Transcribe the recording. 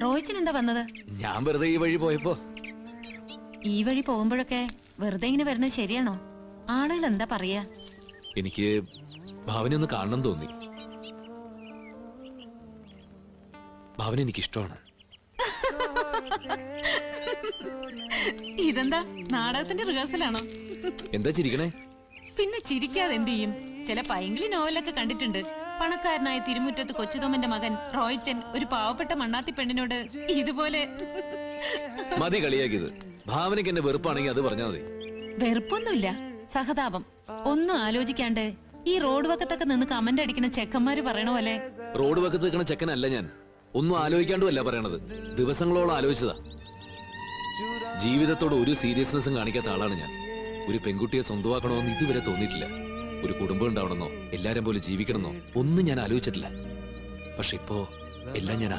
റോയിച്ചൻ എന്താ വന്നത്? ഞാൻ വെറുതെ ഈ വഴി പോയപ്പോ. ഈ വഴി പോകുമ്പോഴൊക്കെ വെറുതെ ഇങ്ങനെ വരുന്നത് ശരിയാണോ? ആളുകൾ എന്താ പറയാ? എനിക്ക് ഭാവനെ ഒന്ന് കാണണം തോന്നി. ഭാവന എനിക്ക് ഇഷ്ടമാണ്. ഇതെന്താ നാടകത്തിന്റെ റിഹേഴ്സലാണോ? എന്താ ചിരിക്കണേ? പിന്നെ ചിരിക്കാതെ എന്ത് ചെയ്യും? ചില പൈങ്കിളി നോവലൊക്കെ കണ്ടിട്ടുണ്ട്. പണക്കാരനായ തിരുമുറ്റത്ത് കൊച്ചുതോമന്റെ മകൻ റോയിച്ചൻ ഒരു പാവപ്പെട്ട മണ്ണാത്തി പെണ്ണിനോട് ഇതുപോലെ. മതി കളിയാക്കിയത്. ഭാവനയ്ക്ക് എന്നെ വെറുപ്പാണെങ്കിൽ അത് പറഞ്ഞാൽ മതി. വെറുപ്പൊന്നുമില്ല, സഹതാപം. ഒന്നും ആലോചിക്കാണ്ട് ഈ റോഡ് വക്കത്തൊക്കെ നിന്ന് കമന്റ് അടിക്കുന്ന ചെക്കന്മാര് പറയണ പോലെ. റോഡ് വക്കത്ത് നിൽക്കണ ചെക്കനല്ല ഞാൻ. ഒന്നും ആലോചിക്കാണ്ടുമല്ല പറയണത്. ദിവസങ്ങളോളം ആലോചിച്ചതാ. ജീവിതത്തോട് ഒരു സീരിയസ്നെസ്സും കാണിക്കാത്ത ആളാണ് ഞാൻ. ഒരു പെൺകുട്ടിയെ സ്വന്തമാക്കണമെന്ന് ഇതുവരെ തോന്നിയിട്ടില്ല. ഒരു കുടുംബം ഉണ്ടാവണമെന്നോ എല്ലാരും പോലെ ജീവിക്കണമെന്നോ ഒന്നും ഞാൻ ആലോചിച്ചിട്ടില്ല. പക്ഷെ ഇപ്പോ എല്ലാം ഞാൻ